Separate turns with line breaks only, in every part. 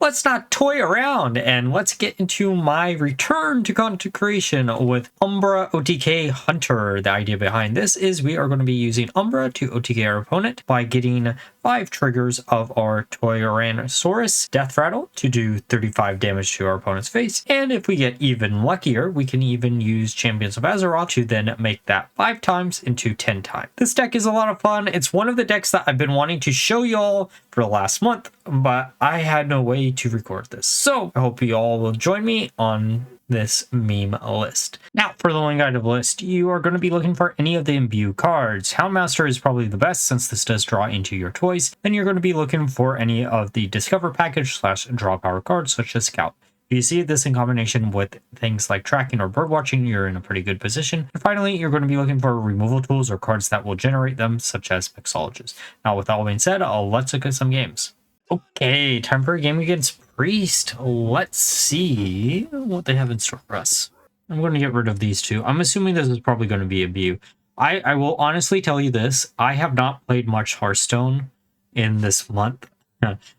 let's not toy around and let's get into my return to content creation with Umbra OTK Hunter. The idea behind this is we are going to be using Umbra to OTK our opponent by getting 5 triggers of our Toyrannosaurus Deathrattle to do 35 damage to our opponent's face. And if we get even luckier, we can even use Champions of Azeroth to then make that 5 times into 10 times. This deck is a lot of fun. It's one of the decks that I've been wanting to show y'all for the last month, but I had no way to record this. So I hope you all will join me on this meme list. Now, for the one guided list, you are going to be looking for any of the Imbue cards. Houndmaster is probably the best since this does draw into your toys. Then you're going to be looking for any of the Discover package / draw power cards such as Scout. If you see this in combination with things like tracking or birdwatching, you're in a pretty good position. And finally, you're going to be looking for removal tools or cards that will generate them, such as Mixologists. Now, with that all being said, let's look at some games. Okay, time for a game against Priest. Let's see what they have in store for us. I'm going to get rid of these two. I'm assuming this is probably going to be Imbue. I will honestly tell you this. I have not played much Hearthstone in this month,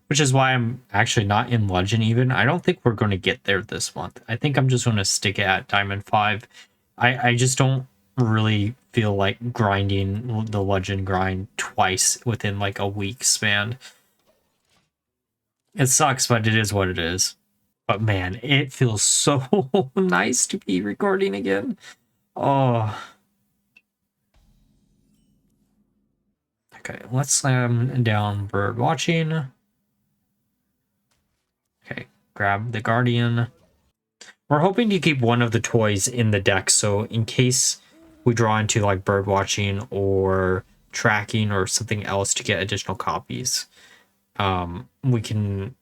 which is why I'm actually not in Legend even. I don't think we're going to get there this month. I think I'm just going to stick it at Diamond 5. I just don't really feel like grinding the Legend grind twice within like a week span. It sucks, but it is what it is. But man, it feels so nice to be recording again. Oh. Okay, let's slam down bird watching. Okay, grab the Guardian. We're hoping to keep one of the toys in the deck, so in case we draw into like bird watching or tracking or something else to get additional copies, we can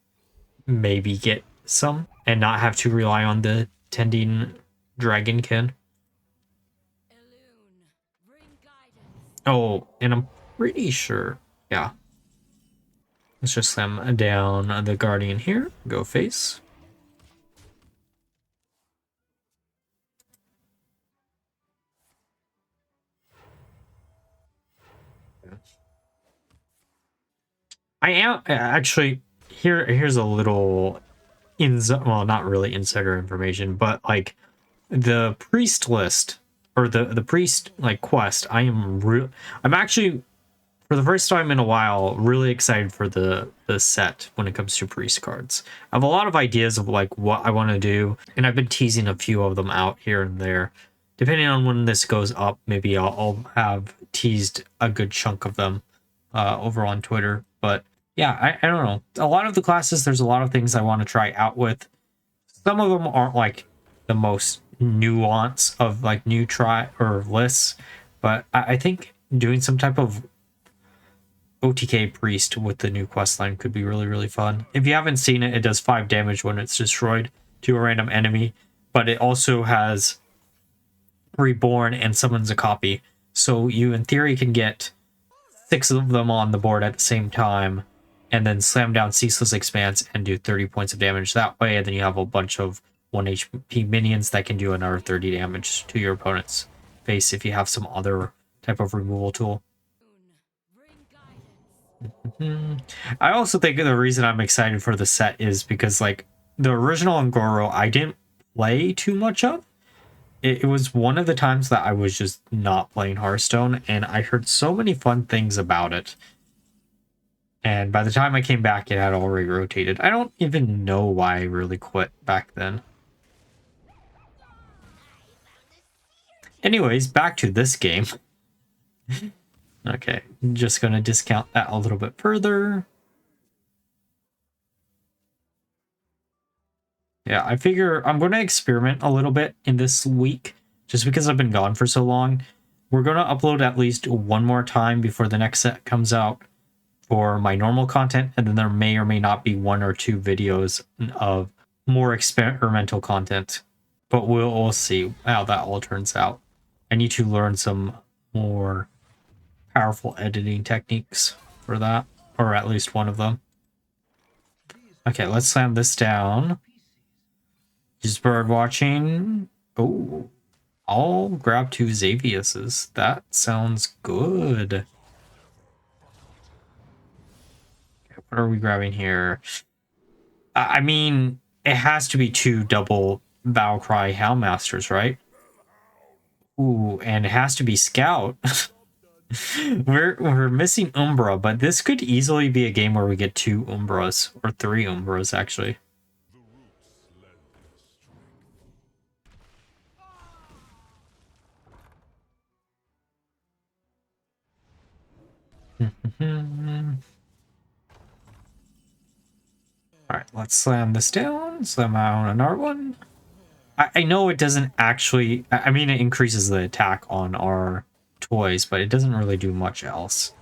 maybe get some and not have to rely on the tending dragonkin. Oh, and I'm pretty sure, yeah. Let's just slam down the Guardian here. Go face. I am actually here's a little well, not really insider information, but like the priest list or the priest like quest, I'm actually for the first time in a while really excited for the set when it comes to priest cards. I have a lot of ideas of like what I want to do, and I've been teasing a few of them out here and there. Depending on when this goes up, maybe I'll have teased a good chunk of them over on Twitter. But yeah, I don't know. A lot of the classes, there's a lot of things I want to try out with. Some of them aren't like the most nuance of like new try or lists, but I think doing some type of OTK priest with the new quest line could be really, really fun. If you haven't seen it, it does 5 damage when it's destroyed to a random enemy, but it also has reborn and summons a copy. So you, in theory, can get 6 of them on the board at the same time and then slam down Ceaseless Expanse and do 30 points of damage that way. And then you have a bunch of 1 HP minions that can do another 30 damage to your opponent's face if you have some other type of removal tool. I also think the reason I'm excited for the set is because like the original Ngoro I didn't play too much of. It was one of the times that I was just not playing Hearthstone, and I heard so many fun things about it. And by the time I came back, it had already rotated. I don't even know why I really quit back then. Anyways, back to this game. Okay, I'm just going to discount that a little bit further. Yeah, I figure I'm going to experiment a little bit in this week, just because I've been gone for so long. We're going to upload at least one more time before the next set comes out for my normal content, and then there may or may not be 1 or 2 videos of more experimental content. But we'll see how that all turns out. I need to learn some more powerful editing techniques for that, or at least one of them. Okay, let's slam this down. Just bird watching. Oh, I'll grab 2 Xaviuses. That sounds good. Okay, what are we grabbing here? I mean, it has to be 2 double Battlecry Houndmasters, right? Ooh, and it has to be Scout. we're missing Umbra, but this could easily be a game where we get 2 Umbras, or 3 Umbras, actually. Alright, let's slam this down, slam out another one. I know it doesn't actually... I mean, it increases the attack on our toys, but it doesn't really do much else.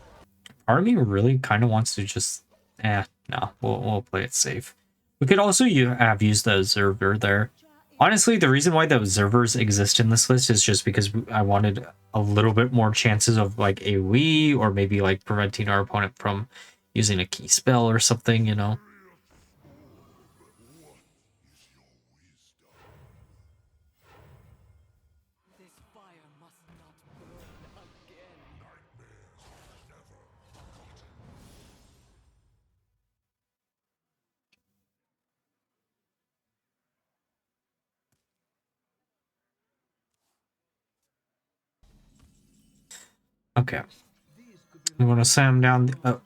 Part of me really kind of wants to just... no, we'll play it safe. We could also have used the Observer there. Honestly, the reason why the Observers exist in this list is just because I wanted a little bit more chances of, like, AoE, or maybe, like, preventing our opponent from using a key spell or something, you know? Okay. I'm gonna slam down the...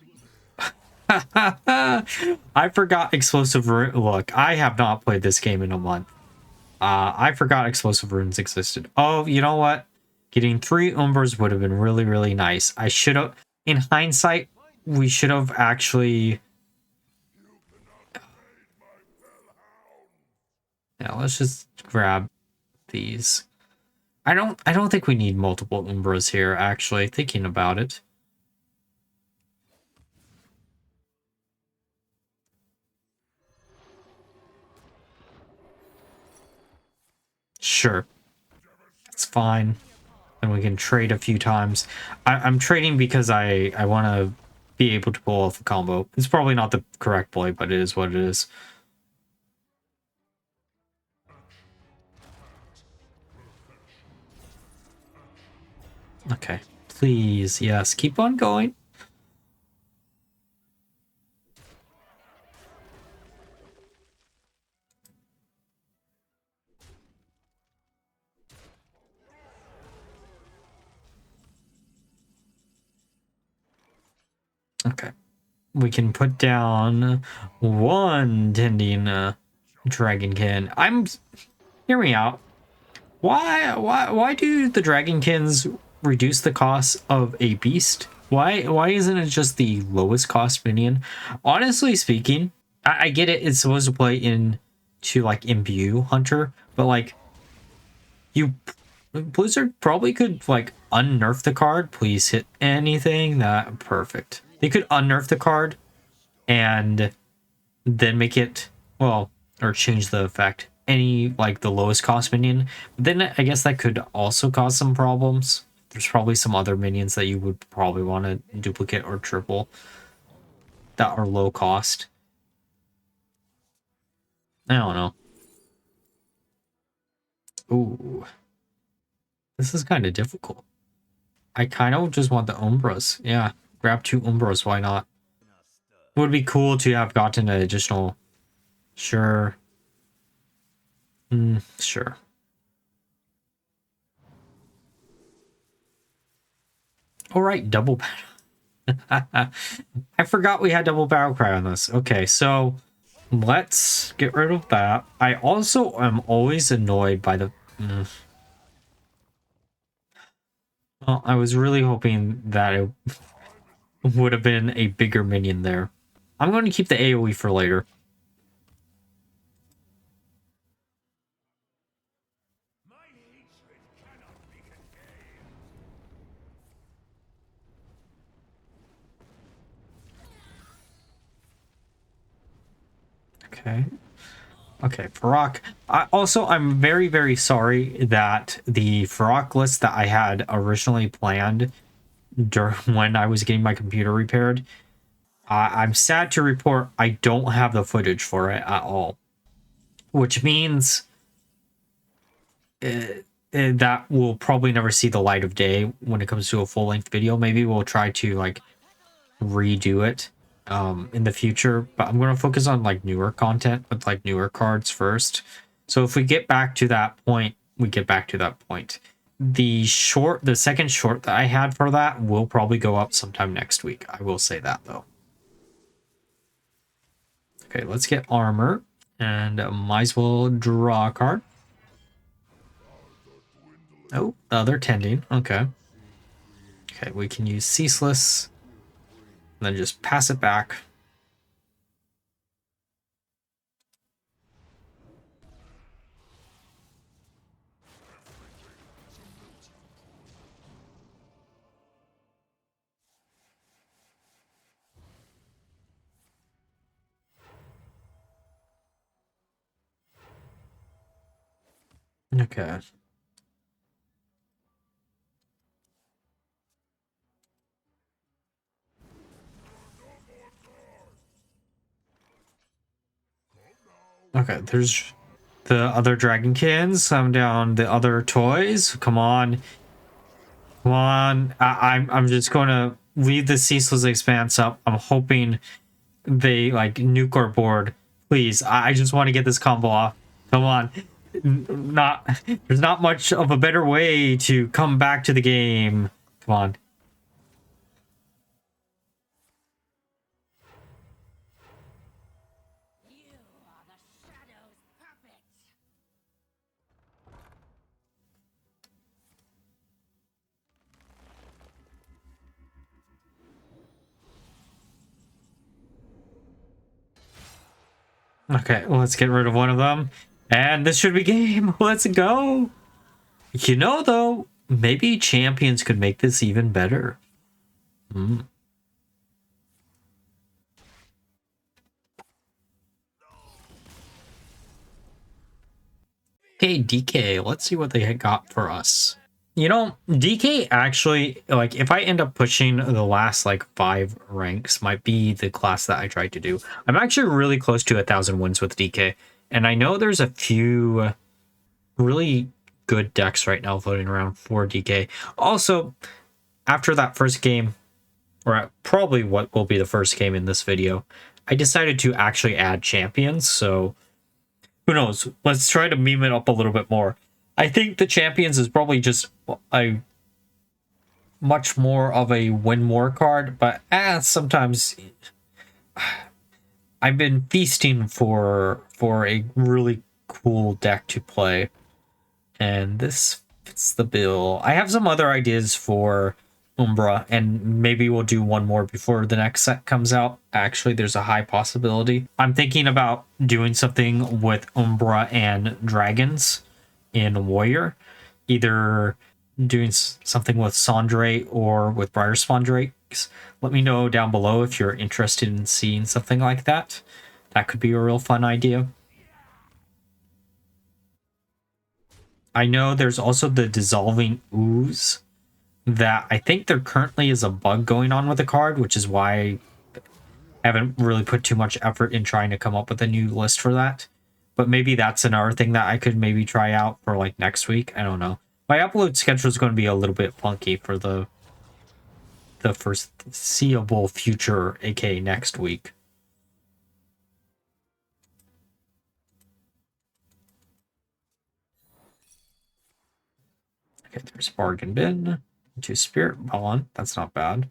I forgot Explosive Rune. Look, I have not played this game in a month. I forgot Explosive Runes existed. Oh, you know what? Getting 3 Umbras would have been really, really nice. I should have... In hindsight, we should have actually... Yeah, let's just grab these. I don't think we need multiple Umbras here, actually, thinking about it. Sure. It's fine. And we can trade a few times. I'm trading because I want to be able to pull off a combo. It's probably not the correct play, but it is what it is. Okay. Please, yes, keep on going. Okay. We can put down 1 Tending Dragonkin. Hear me out. Why do the Dragonkins reduce the cost of a beast? Why isn't it just the lowest cost minion? Honestly speaking, I get it, it's supposed to play into like Imbue Hunter, but like Blizzard probably could like unnerf the card. Please hit anything. That perfect. They could unnerf the card and then make it, well, or change the effect. Any, like, the lowest cost minion. But then I guess that could also cause some problems. There's probably some other minions that you would probably want to duplicate or triple that are low cost. I don't know. Ooh. This is kind of difficult. I kind of just want the Umbras. Yeah, grab 2 Umbras, why not? It would be cool to have gotten an additional... Sure. Sure. All right, double battle. I forgot we had double battle cry on this. Okay, so let's get rid of that. I also am always annoyed by the... Well, I was really hoping that it would have been a bigger minion there. I'm going to keep the AoE for later. Okay. Okay, Farok. I'm very, very sorry that the Farok list that I had originally planned during when I was getting my computer repaired, I'm sad to report I don't have the footage for it at all. Which means that will probably never see the light of day when it comes to a full-length video. Maybe we'll try to, like, redo it in the future, but I'm going to focus on like newer content with like newer cards first. So if we get back to that point, we get back to that point. The second short that I had for that will probably go up sometime next week. I will say that though. Okay, let's get armor, and might as well draw a card. Oh, the other tending. Okay. Okay, we can use Ceaseless, and then just pass it back. Okay. Okay, there's the other Dragonkins. I'm down the other toys. Come on. Come on. I'm just gonna leave the Ceaseless Expanse up. I'm hoping they like nuke our board. Please. I just want to get this combo off. Come on. There's not much of a better way to come back to the game. Come on. Okay, let's get rid of one of them. And this should be game. Let's go. You know, though, maybe champions could make this even better. Okay, DK, let's see what they got for us. You know, DK actually, like, if I end up pushing the last, like, 5 ranks, might be the class that I tried to do. I'm actually really close to 1,000 wins with DK, and I know there's a few really good decks right now floating around for DK. Also, after that first game, or probably what will be the first game in this video, I decided to actually add champions, so who knows? Let's try to meme it up a little bit more. I think the champions is probably just a much more of a win more card, but sometimes I've been feasting for a really cool deck to play, and this fits the bill. I have some other ideas for Umbra, and maybe we'll do one more before the next set comes out. Actually, there's a high possibility. I'm thinking about doing something with Umbra and dragons in Warrior, either doing something with Sandre or with Briar Spawn Drakes. Let me know down below if you're interested in seeing something like that. That could be a real fun idea. I know there's also the Dissolving Ooze that I think there currently is a bug going on with the card, which is why I haven't really put too much effort in trying to come up with a new list for that. But maybe that's another thing that I could maybe try out for like next week. I don't know. My upload schedule is going to be a little bit funky for the foreseeable future, aka next week. Okay, there's Bargain Bin. 2 Spirit Bond. That's not bad.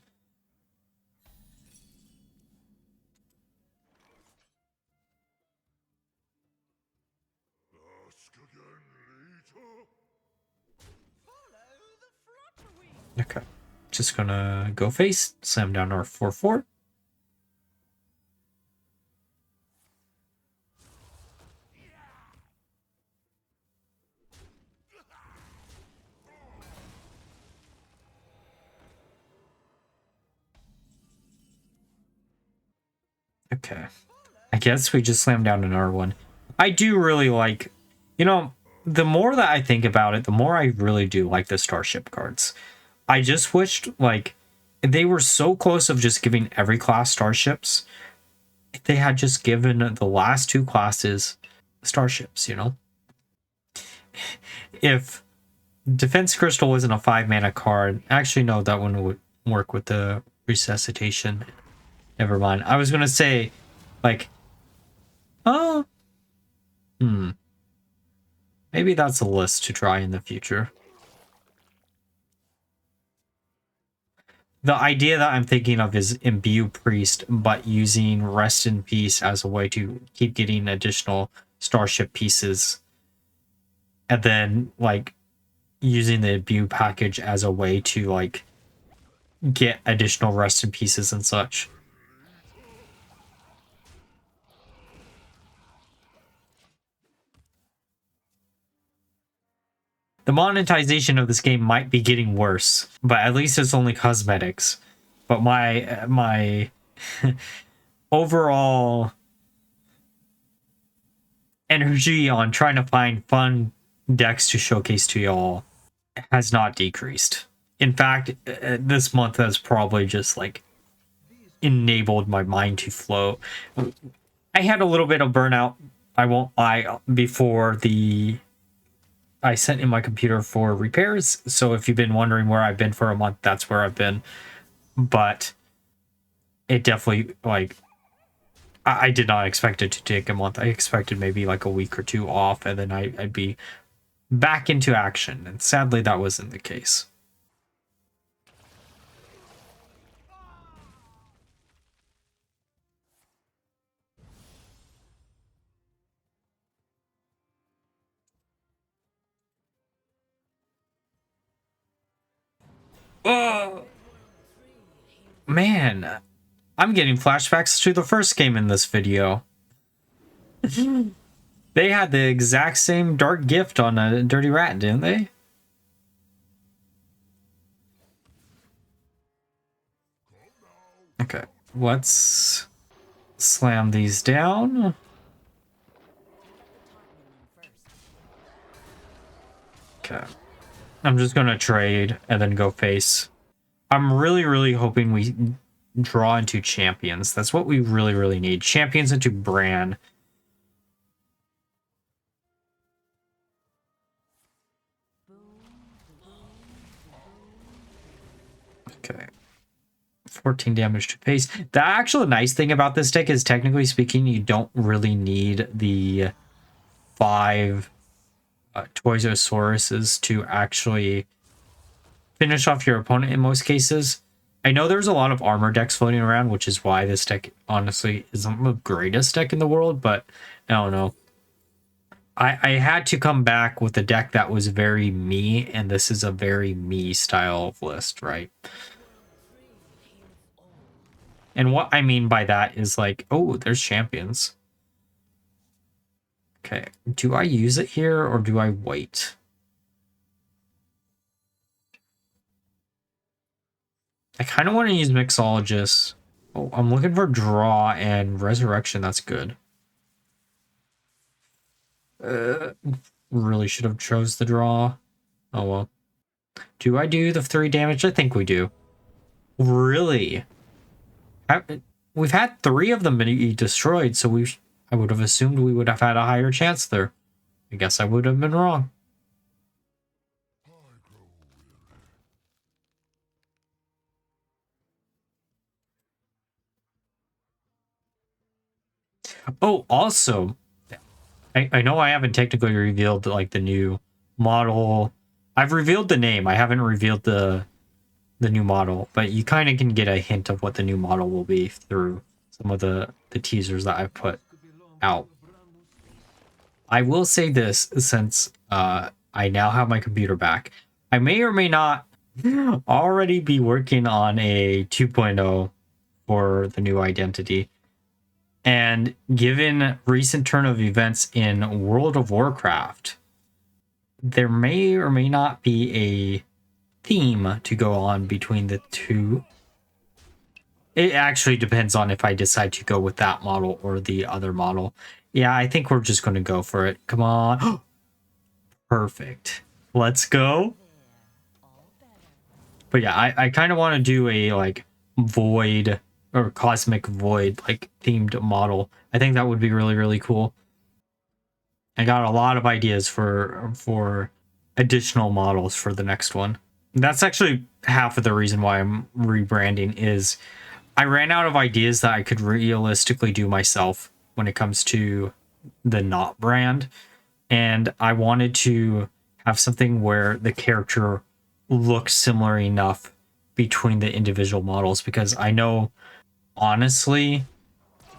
Okay. Just gonna go face, slam down our 4/4. Okay. I guess we just slammed down an R1. I do really like, you know, the more that I think about it, the more I really do like the Starship cards. I just wished, like, they were so close of just giving every class Starships. If they had just given the last 2 classes Starships, you know? If Defense Crystal wasn't a 5-mana card, actually, no, that one would work with the Resuscitation. Never mind. I was gonna say, like, oh, maybe that's a list to try in the future. The idea that I'm thinking of is Imbue Priest, but using Rest in Peace as a way to keep getting additional starship pieces. And then, like, using the Imbue package as a way to, like, get additional Rest in Pieces and such. The monetization of this game might be getting worse, but at least it's only cosmetics. But my overall energy on trying to find fun decks to showcase to y'all has not decreased. In fact, this month has probably just like enabled my mind to flow. I had a little bit of burnout, I won't lie, before I sent in my computer for repairs. So if you've been wondering where I've been for a month, that's where I've been. But it definitely, like, I did not expect it to take a month. I expected maybe like a week or two off, and then I'd be back into action. And sadly, that wasn't the case. Oh, man. I'm getting flashbacks to the first game in this video. They had the exact same dark gift on a Dirty Rat, didn't they? Okay, let's slam these down. Okay. I'm just gonna trade and then go face. I'm really hoping we draw into champions. That's what we really need. Champions into Bran. Okay. 14 damage to face. The actual nice thing about this deck is, technically speaking, you don't really need the 5 Toysosauruses to actually finish off your opponent in most cases. I know there's a lot of armor decks floating around, which is why this deck honestly isn't the greatest deck in the world, but I don't know. I had to come back with a deck that was very me, and this is a very me style of list, right? And what I mean by that is like, oh, there's champions. Okay, do I use it here or do I wait? I kind of want to use Mixologist. Oh, I'm looking for draw and resurrection. That's good. Really should have chose the draw. Oh well. Do I do the 3 damage? I think we do. Really? We've had 3 of them be destroyed, so I would have assumed we would have had a higher chance there. I guess I would have been wrong. Oh, also, I know I haven't technically revealed like the new model. I've revealed the name. I haven't revealed the new model, but you kind of can get a hint of what the new model will be through some of the teasers that I've put out. I will say this, since I now have my computer back. I may or may not already be working on a 2.0 for the new identity. And given recent turn of events in World of Warcraft, there may or may not be a theme to go on between the two. It actually depends on if I decide to go with that model or the other model. Yeah, I think we're just going to go for it. Come on. Perfect. Let's go. But yeah, I kind of want to do a like void or cosmic void like themed model. I think that would be really cool. I got a lot of ideas for additional models for the next one. That's actually half of the reason why I'm rebranding is I ran out of ideas that I could realistically do myself when it comes to the naut brand. And I wanted to have something where the character looks similar enough between the individual models, because I know, honestly,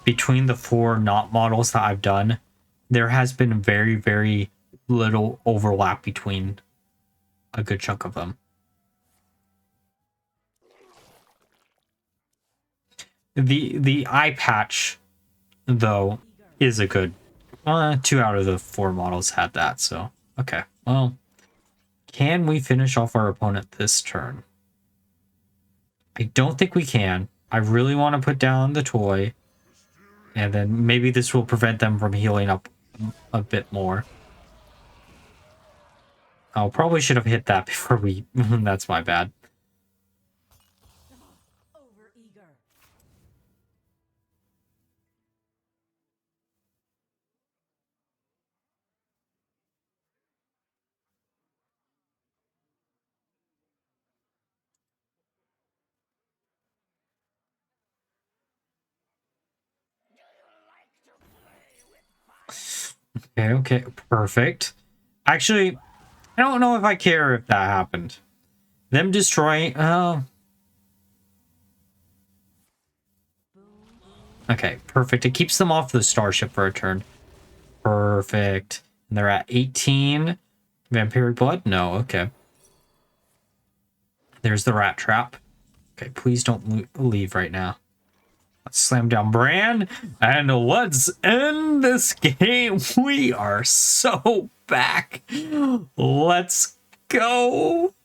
between the 4 naut models that I've done, there has been very, very little overlap between a good chunk of them. The eye patch, though, is a good 2 out of the 4 models had that, so okay. Well, can we finish off our opponent this turn? I don't think we can. I really want to put down the toy, and then maybe this will prevent them from healing up a bit more. Oh, probably should have hit that before we... That's my bad. Okay, perfect. Actually, I don't know if I care if that happened. Them destroying... Okay, perfect. It keeps them off the starship for a turn. Perfect. And they're at 18. Vampiric blood? No, okay. There's the rat trap. Okay, please don't leave right now. Let's slam down Bran, and let's end this game. We are so back. Let's go.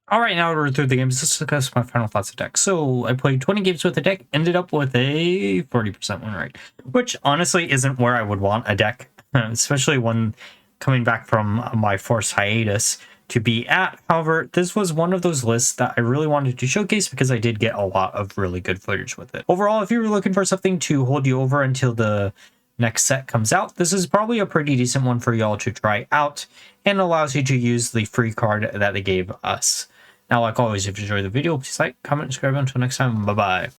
All right, now we're through the games. Let's discuss my final thoughts of deck. So I played 20 games with the deck, ended up with a 40% win rate, which honestly isn't where I would want a deck, especially when coming back from my forced hiatus to be at. However, this was one of those lists that I really wanted to showcase because I did get a lot of really good footage with it. Overall, if you were looking for something to hold you over until the next set comes out, this is probably a pretty decent one for y'all to try out, and allows you to use the free card that they gave us. Now, like always, if you enjoyed the video, please like, comment, subscribe. Until next time, bye-bye.